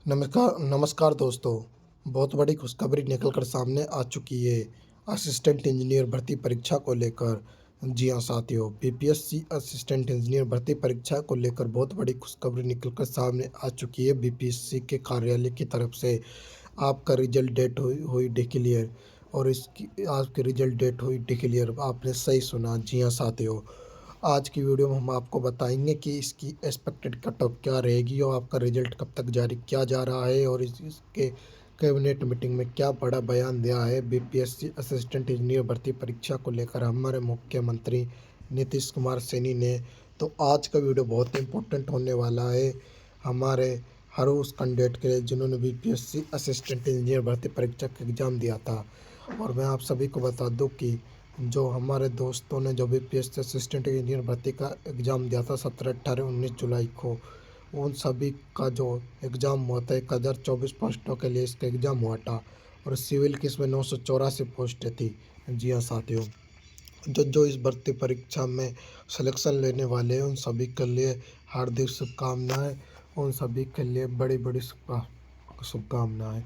नमस्कार नमस्कार दोस्तों। बहुत बड़ी खुशखबरी निकल कर सामने आ चुकी है असिस्टेंट इंजीनियर भर्ती परीक्षा को लेकर। जी हाँ साथियों, बीपीएससी असिस्टेंट इंजीनियर भर्ती परीक्षा को लेकर बहुत बड़ी खुशखबरी निकल कर सामने आ चुकी है। बीपीएससी के कार्यालय की तरफ से आपका रिजल्ट डेट हुई डिक्लेयर, और इसकी आपकी रिजल्ट डेट हुई डिक्लेयर। आपने सही सुना। जी हाँ साथियों, आज की वीडियो में हम आपको बताएंगे कि इसकी एक्सपेक्टेड कट ऑफ क्या रहेगी और आपका रिजल्ट कब तक जारी किया जा रहा है, और इसके कैबिनेट मीटिंग में क्या बड़ा बयान दिया है बीपीएससी असिस्टेंट इंजीनियर भर्ती परीक्षा को लेकर हमारे मुख्यमंत्री नीतीश कुमार सैनी ने। तो आज का वीडियो बहुत इंपॉर्टेंट होने वाला है हमारे हर उस कैंडिडेट के लिए जिन्होंने बीपीएससी असिस्टेंट इंजीनियर भर्ती परीक्षा का एग्ज़ाम दिया था। और मैं आप सभी को बता दूं कि जो हमारे दोस्तों ने जो बीपीएससी असिस्टेंट इंजीनियर भर्ती का एग्ज़ाम दिया था 17, 18, 19 जुलाई को, उन सभी का जो एग्ज़ाम हुआ था 1024 पोस्टों के लिए इसका एग्ज़ाम हुआ था। और सिविल की इसमें 984 पोस्टें थी। जी हाँ साथियों, जो जो इस भर्ती परीक्षा में सिलेक्शन लेने वाले हैं उन सभी के लिए हार्दिक शुभकामनाएं। उन सभी के लिए बड़ी बड़ी शुभकामनाएं।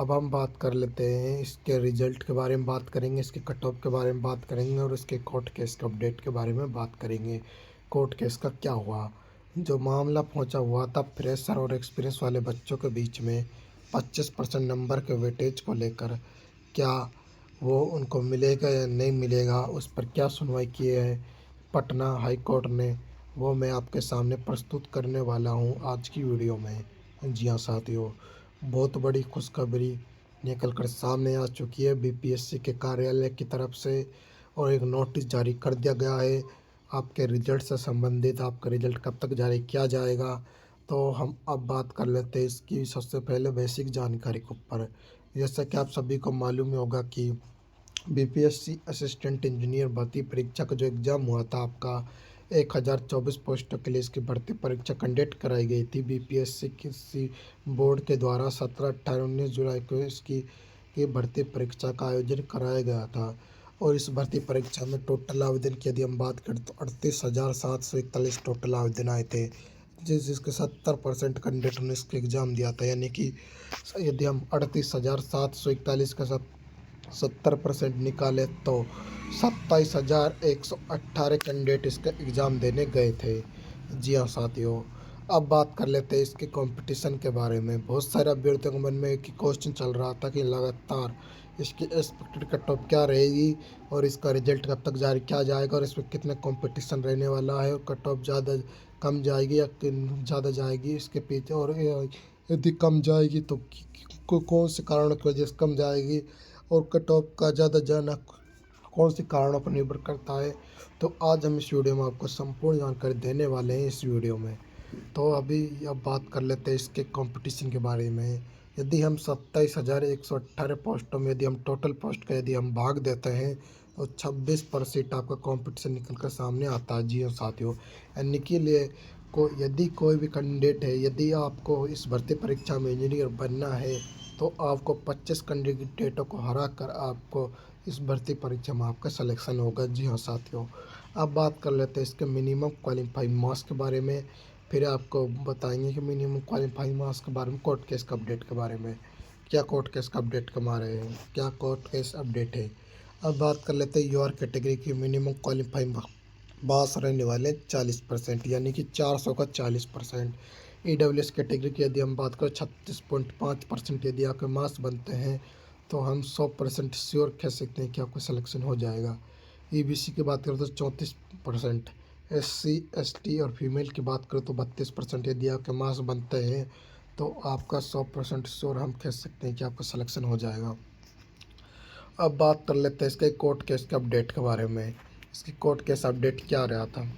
अब हम बात कर लेते हैं इसके रिजल्ट के बारे में, बात करेंगे इसके कट ऑफ के बारे में बात करेंगे, और इसके कोर्ट केस के अपडेट के बारे में बात करेंगे। कोर्ट केस का क्या हुआ, जो मामला पहुंचा हुआ था फ्रेशर और एक्सपीरियंस वाले बच्चों के बीच में 25% नंबर के वेटेज को लेकर, क्या वो उनको मिलेगा या नहीं मिलेगा, उस पर क्या सुनवाई की है पटना हाई कोर्ट ने, वो मैं आपके सामने प्रस्तुत करने वाला हूं आज की वीडियो में। जी हाँ साथियों, बहुत बड़ी खुशखबरी निकल कर सामने आ चुकी है बीपीएससी के कार्यालय की तरफ से, और एक नोटिस जारी कर दिया गया है आपके रिजल्ट से संबंधित। आपका रिजल्ट कब तक जारी किया जाएगा, तो हम अब बात कर लेते हैं इसकी सबसे पहले बेसिक जानकारी के ऊपर। जैसा कि आप सभी को मालूम ही होगा कि बीपीएससी असिस्टेंट इंजीनियर भर्ती परीक्षा का जो एग्ज़ाम हुआ था आपका 1024 पोस्टों के लिए इसकी भर्ती परीक्षा कंडक्ट कराई गई थी बीपीएससी किसी बोर्ड के द्वारा 17, 18, 19 जुलाई को इसकी की भर्ती परीक्षा का आयोजन कराया गया था। और इस भर्ती परीक्षा में टोटल आवेदन की यदि हम बात करें तो 38,741 टोटल आवेदन आए थे, जिसके 70% कैंडिडेट ने इसका एग्ज़ाम दिया था। यानी कि यदि हम 38,741 का 70% निकाले तो 27,118 कैंडिडेट इसका एग्ज़ाम देने गए थे। जी हाँ साथियों, अब बात कर लेते हैं इसके कंपटीशन के बारे में। बहुत सारे अभ्यर्थियों के मन में एक ही क्वेश्चन चल रहा था कि लगातार इसकी एक्सपेक्टेड कट ऑफ क्या रहेगी, और इसका रिजल्ट कब तक जारी किया जाएगा, और इसमें कितना कंपटीशन रहने वाला है, और कट ऑफ ज़्यादा कम जाएगी या ज़्यादा जाएगी इसके पीछे, और यदि कम जाएगी तो कौन से कारणों की वजह से कम जाएगी, और कट ऑफ का ज़्यादा जाना कौन से कारणों पर निर्भर करता है। तो आज हम इस वीडियो में आपको संपूर्ण जानकारी देने वाले हैं इस वीडियो में। तो अभी अब बात कर लेते हैं इसके कंपटीशन के बारे में। यदि हम 27,118 पोस्टों में यदि हम टोटल पोस्ट का यदि हम भाग देते हैं तो 26% आपका कंपटीशन निकल कर सामने आता है। जी हाँ साथियों, यानी कि लिए को यदि कोई भी कैंडिडेट है, यदि आपको इस भर्ती परीक्षा में इंजीनियर बनना है तो आपको 25 कैंडिडेटों को हरा कर आपको इस भर्ती परीक्षा में आपका सिलेक्शन होगा। जी हाँ साथियों, अब बात कर लेते हैं इसके मिनिमम क्वालिफाइंग मार्क्स के बारे में। फिर आपको बताएंगे कि मिनिमम क्वालिफाइंग मार्क्स के बारे में, कोर्ट केस का अपडेट के बारे में, क्या कोर्ट केस का अपडेट कमा रहे हैं, क्या कोर्ट केस अपडेट है। अब बात कर लेते हैं योर कैटेगरी की मिनिमम क्वालिफाइंग मार्क्स रहने वाले 40%, यानी कि 400 का 40%। EWS कैटेगरी की यदि हम बात करें 36.5% यदि आपके मार्क्स बनते हैं तो हम 100% श्योर कह सकते हैं कि आपका सिलेक्शन हो जाएगा। EBC की बात करें तो 34%, SC ST और फीमेल की बात करें तो 32% यदि आपके मार्क्स बनते हैं तो आपका 100% श्योर हम कह सकते हैं कि आपका सिलेक्शन हो जाएगा। अब बात कर लेते हैं इसके कोर्ट केस के अपडेट के बारे में। इसकी कोर्ट केस अपडेट क्या रहा था,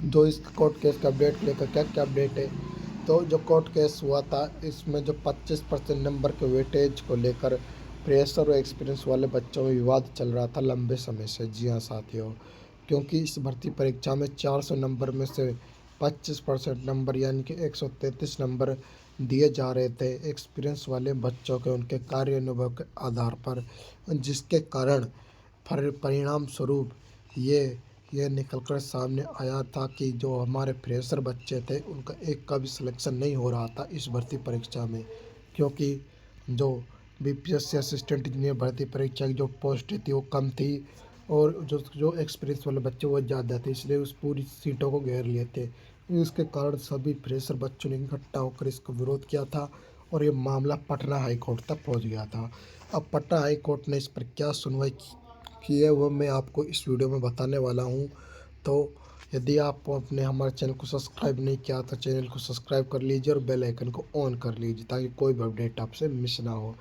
जो इस कोर्ट केस के अपडेट को लेकर क्या क्या अपडेट है। तो जो कोर्ट केस हुआ था इसमें जो 25% नंबर के वेटेज को लेकर फ्रेशर और एक्सपीरियंस वाले बच्चों में विवाद चल रहा था लंबे समय से। जी हाँ साथियों, क्योंकि इस भर्ती परीक्षा में 400 नंबर में से 25% नंबर यानी कि 133 नंबर दिए जा रहे थे एक्सपीरियंस वाले बच्चों के उनके कार्य अनुभव के आधार पर, जिसके कारण परिणाम स्वरूप ये ये निकल कर सामने आया था कि जो हमारे फ्रेशर बच्चे थे उनका एक का भी सिलेक्शन नहीं हो रहा था इस भर्ती परीक्षा में, क्योंकि जो बीपीएससी असिस्टेंट इंजीनियर भर्ती परीक्षा की जो पोस्ट थी वो कम थी और जो जो एक्सपीरियंस वाले बच्चे वो ज़्यादा थे, इसलिए उस पूरी सीटों को घेर लिए थे। इसके कारण सभी फ्रेशर बच्चों ने इकट्ठा होकर इसका विरोध किया था और ये मामला पटना हाई कोर्ट तक पहुंच गया था। अब पटना हाई कोर्ट ने इस पर क्या सुनवाई की है वो मैं आपको इस वीडियो में बताने वाला हूँ। तो यदि आप अपने हमारे चैनल को सब्सक्राइब नहीं किया तो चैनल को सब्सक्राइब कर लीजिए और बेल आइकन को ऑन कर लीजिए ताकि कोई भी अपडेट आपसे मिस ना हो।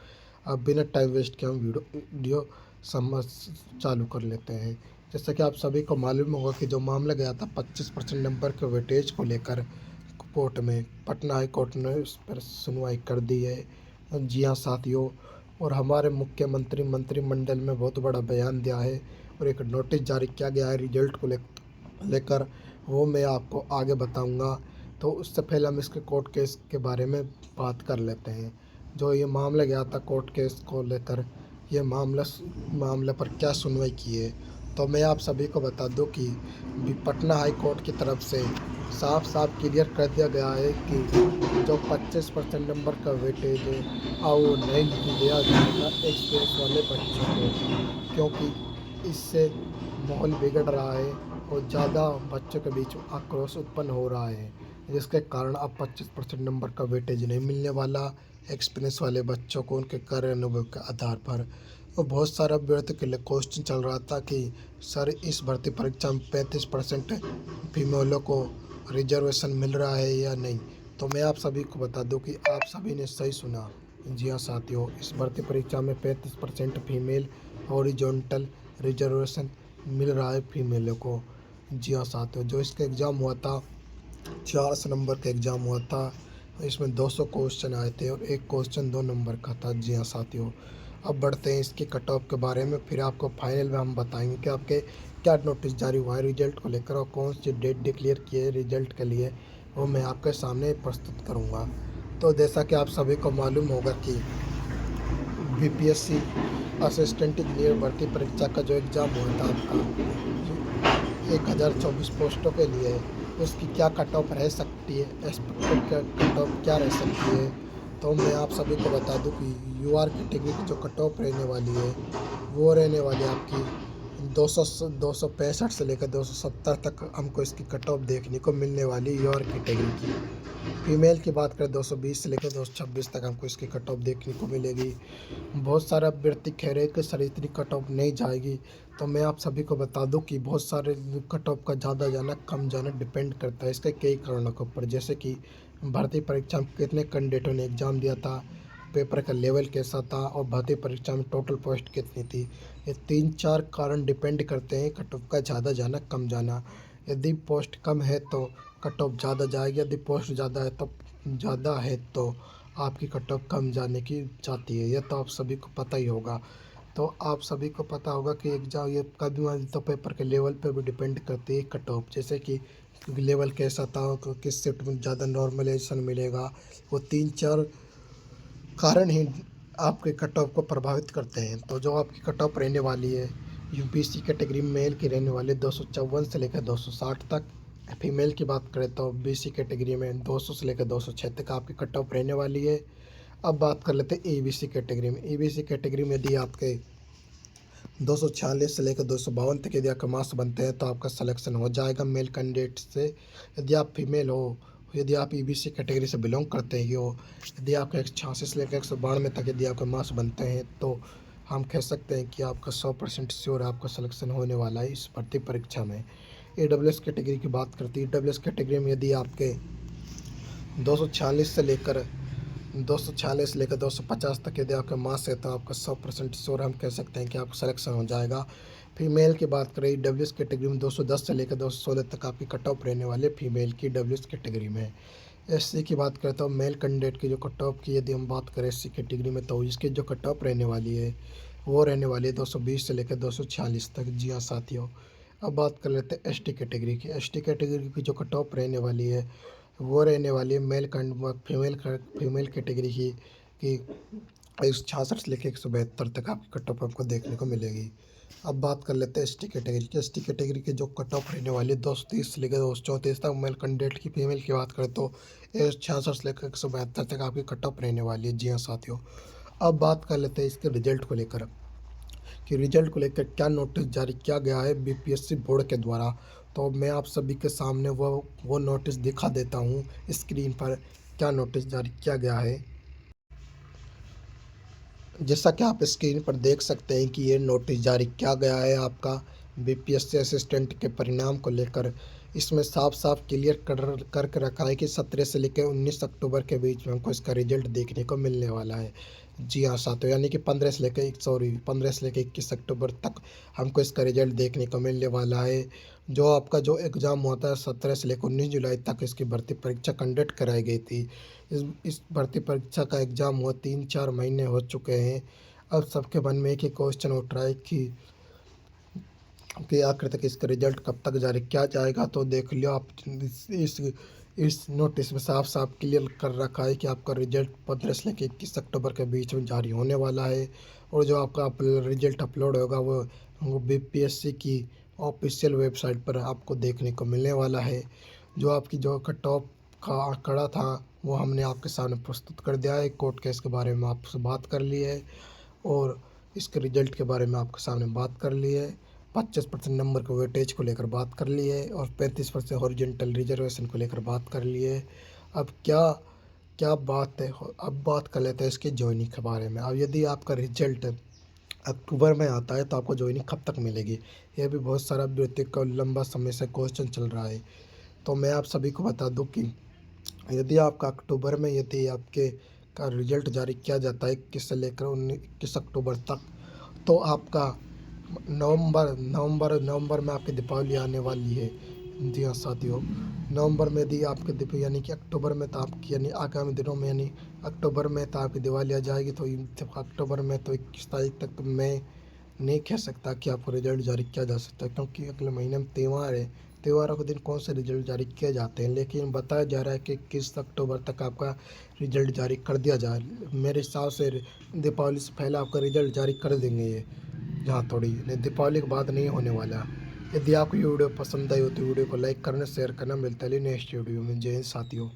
अब बिना टाइम वेस्ट के हम वीडियो समझ चालू कर लेते हैं। जैसा कि आप सभी को मालूम होगा कि जो मामला गया था 25% नंबर के वेटेज को लेकर कोर्ट में, पटना हाई कोर्ट ने उस पर सुनवाई कर दी है। जी हाँ साथियों, और हमारे मुख्यमंत्री मंत्रिमंडल में बहुत बड़ा बयान दिया है और एक नोटिस जारी किया गया है रिजल्ट को लेकर, वो मैं आपको आगे बताऊंगा। तो उससे पहले हम इसके कोर्ट केस के बारे में बात कर लेते हैं। जो ये मामला गया था कोर्ट केस को लेकर, ये मामले पर क्या सुनवाई की है, तो मैं आप सभी को बता दूं कि पटना हाई कोर्ट की तरफ से साफ साफ क्लियर कर दिया गया है कि जो 25% नंबर का वेटेज है वो नहीं दिया जाएगा एक्सपीरियंस वाले बच्चों को, क्योंकि इससे माहौल बिगड़ रहा है और ज़्यादा बच्चों के बीच आक्रोश उत्पन्न हो रहा है, जिसके कारण अब 25% नंबर का वेटेज नहीं मिलने वाला एक्सपीरियंस वाले बच्चों को उनके कार्य अनुभव के आधार पर। और बहुत सारा अभ्यर्थियों के लिए क्वेश्चन चल रहा था कि सर इस भर्ती परीक्षा में 35% फीमेलों को रिजर्वेशन मिल रहा है या नहीं। तो मैं आप सभी को बता दूं कि आप सभी ने सही सुना। जी हाँ साथियों, इस भर्ती परीक्षा में 35% फीमेल हॉरिजॉन्टल रिजर्वेशन मिल रहा है फीमेलों को। जी हाँ साथियों, जो इसका एग्ज़ाम हुआ था 400 नंबर का एग्ज़ाम हुआ था, इसमें 200 क्वेश्चन आए थे और एक क्वेश्चन 2 नंबर का था। जी हाँ साथियों, अब बढ़ते हैं इसके कट ऑफ के बारे में, फिर आपको फाइनल में हम बताएंगे कि आपके क्या नोटिस जारी हुआ है रिजल्ट को लेकर और कौन सी डेट डिक्लेयर की है रिजल्ट के लिए, वो मैं आपके सामने प्रस्तुत करूँगा। तो जैसा कि आप सभी को मालूम होगा कि बीपीएससी असिस्टेंट इंजीनियर भर्ती परीक्षा का जो एग्ज़ाम हुआ था आपका 1024 पोस्टों के लिए, उसकी क्या कट ऑफ रह सकती है, एक्सपेक्टेड कट ऑफ क्या रह सकती है। तो मैं आप सभी को बता दूं कि यूआर कैटेगरी की जो कट ऑफ रहने वाली है वो रहने वाली है आपकी 265 से लेकर 270 तक हमको इसकी कट ऑफ देखने को मिलने वाली यूआर कैटेगरी की। फीमेल की बात करें 220 से लेकर 226 तक हमको इसकी कट ऑफ देखने को मिलेगी। बहुत सारे अभ्यर्थी कह रहे हैं कि सर इतनी कट ऑफ नहीं जाएगी, तो मैं आप सभी को बता दूं कि बहुत सारे कट ऑफ का ज़्यादा जाना कम जाना डिपेंड करता है इसके कई कारणों के ऊपर, जैसे कि भर्ती परीक्षा में कितने कैंडिडेटों ने एग्ज़ाम दिया था, पेपर का लेवल कैसा था और भर्ती परीक्षा में टोटल पोस्ट कितनी थी। ये 3-4 कारण डिपेंड करते हैं कट ऑफ का ज़्यादा जाना कम जाना। यदि पोस्ट कम है तो कट ऑफ ज़्यादा जाएगी, यदि पोस्ट ज़्यादा है तो आपकी कट ऑफ कम जाने की जाती है, यह तो आप सभी को पता ही होगा। तो आप सभी को पता होगा कि एग्जाम ये कभी तो पेपर के लेवल पे भी डिपेंड करती है कट ऑफ, जैसे कि लेवल कैसा था, किस शिफ्ट में ज़्यादा नॉर्मलाइजेशन मिलेगा, वो 3-4 कारण ही आपके कट ऑफ को प्रभावित करते हैं। तो जो आपकी कट ऑफ रहने वाली है यूपीएससी कैटेगरी में मेल की रहने वाली 254 से लेकर 260 तक, फीमेल की बात करें तो बीसी कैटेगरी में 200 से लेकर 206 तक आपकी कट ऑफ रहने वाली है। अब बात कर लेते हैं ईबीसी कैटेगरी में। ईबीसी कैटेगरी में यदि आपके 246 से लेकर 252 तक यदि आपके मार्क्स बनते हैं तो आपका सिलेक्शन हो जाएगा मेल कैंडिडेट से। यदि आप फीमेल हो, यदि आप ईबीसी कैटेगरी से बिलोंग करते हो, यदि आपका 186 से लेकर 192 तक यदि आपके मार्क्स बनते हैं तो हम कह सकते हैं कि आपका 100% श्योर आपका सिलेक्शन होने वाला है इस भर्ती परीक्षा में। ईडब्ल्यूएस कैटेगरी की बात करती है, ईडब्ल्यूएस कैटेगरी में यदि आपके 246 से लेकर 250 तक यदि आपके मार्क्स है तो आपका 100% श्योर हम कह सकते हैं कि आपका सिलेक्शन हो जाएगा। फीमेल की बात करें डब्ल्यूएस कैटेगरी में 210 से लेकर 216 तक आपकी कट ऑफ रहने वाले फीमेल की डब्ल्यूएस कैटेगरी में। एससी की बात करें तो मेल कैंडिडेट की जो कट ऑफ की यदि हम बात करें एससी कैटेगरी में तो इसकी जो कट ऑफ रहने वाली है वो रहने वाली है 220 से लेकर 246 तक। जी हाँ साथियों, अब बात कर लेते हैं एसटी कैटेगरी की। एसटी कैटेगरी की जो कट ऑफ रहने वाली है वो रहने वाली है फीमेल कैटेगरी की 66 से लेकर 172 तक आपकी कट ऑफ आपको देखने को मिलेगी। अब बात कर लेते हैं एसटी कैटेगरी की। एसटी कैटेगरी की जो कट ऑफ रहने वाली है 230 से लेकर 234 तक। मेल कैंडिडेट की फीमेल की बात करें तो 66 से लेकर 172 तक आपकी कट ऑफ रहने वाली है। जी हाँ साथियों, अब बात कर लेते हैं इसके रिजल्ट को लेकर कि रिजल्ट को लेकर क्या नोटिस जारी किया गया है बीपीएससी बोर्ड के द्वारा। तो मैं आप सभी के सामने वो नोटिस दिखा देता हूँ स्क्रीन पर, क्या नोटिस जारी किया गया है। जैसा कि आप स्क्रीन पर देख सकते हैं कि ये नोटिस जारी किया गया है आपका बीपीएससी असिस्टेंट के परिणाम को लेकर। इसमें साफ साफ क्लियर करके रखा है कि 17 से लेकर 19 अक्टूबर के बीच में हमको इसका रिजल्ट देखने को मिलने वाला है। जी हाँ साथियों, यानी कि 15 से लेकर 21 अक्टूबर तक हमको इसका रिजल्ट देखने को मिलने वाला है। जो आपका जो एग्ज़ाम होता है 17 से लेकर 19 जुलाई तक इसकी भर्ती परीक्षा कंडक्ट कराई गई थी। इस भर्ती परीक्षा का एग्ज़ाम हुआ 3-4 महीने हो चुके हैं। अब सबके मन में एक ही क्वेश्चन उठ रहा है कि आखिर तक इसका रिजल्ट कब तक जारी किया जाएगा। तो देख लियो आप, इस नोटिस में साफ साफ क्लियर कर रखा है कि आपका रिजल्ट 15 से लेकर 21 अक्टूबर के बीच में जारी होने वाला है। और जो आपका रिजल्ट अपलोड होगा वो बीपीएससी की ऑफिशियल वेबसाइट पर आपको देखने को मिलने वाला है। जो आपकी जो कट ऑफ का आंकड़ा था वो हमने आपके सामने प्रस्तुत कर दिया है। कोर्ट केस के बारे में आपसे बात कर ली है और इसके रिजल्ट के बारे में आपके सामने बात कर ली है। 25% नंबर के वेटेज को लेकर बात कर ली है और 35% हॉरिजॉन्टल रिजर्वेशन को लेकर बात कर ली है। अब क्या क्या बात है, अब बात कर लेते हैं इसके जॉइनिंग के बारे में। अब यदि आपका रिजल्ट अक्टूबर में आता है तो आपको जॉइनिंग कब तक मिलेगी, यह भी बहुत सारा अभ्यर्थियों का लंबा समय से क्वेश्चन चल रहा है। तो मैं आप सभी को बता दूं कि यदि आपका अक्टूबर में यदि आपके का रिजल्ट जारी किया जाता है 21 से लेकर 21 अक्टूबर तक, तो आपका नवंबर में आपकी दीपावली आने वाली है। जी हाँ साथियों, नवंबर में यदि आपके यानी कि अक्टूबर में तो आपकी यानी आगामी दिनों में यानी अक्टूबर में तो आपकी दिवाली आ जाएगी। तो अक्टूबर में तो 21 तारीख तक तो मैं नहीं कह सकता कि आपको रिजल्ट जारी किया जा सकता है, क्योंकि अगले महीने में त्यौहार है। त्योहारों के दिन कौन से रिजल्ट जारी किए जाते हैं, लेकिन बताया जा रहा है कि 21 अक्टूबर तक आपका रिजल्ट जारी कर दिया जाए। मेरे हिसाब से दीपावली से पहले आपका रिजल्ट जारी कर देंगे ये, जहाँ थोड़ी नहीं, दीपावली के बाद नहीं होने वाला। यदि आपको ये वीडियो पसंद आई हो तो वीडियो को लाइक करना, शेयर करना। मिलता है नेक्स्ट वीडियो में। जय हिंद साथियों।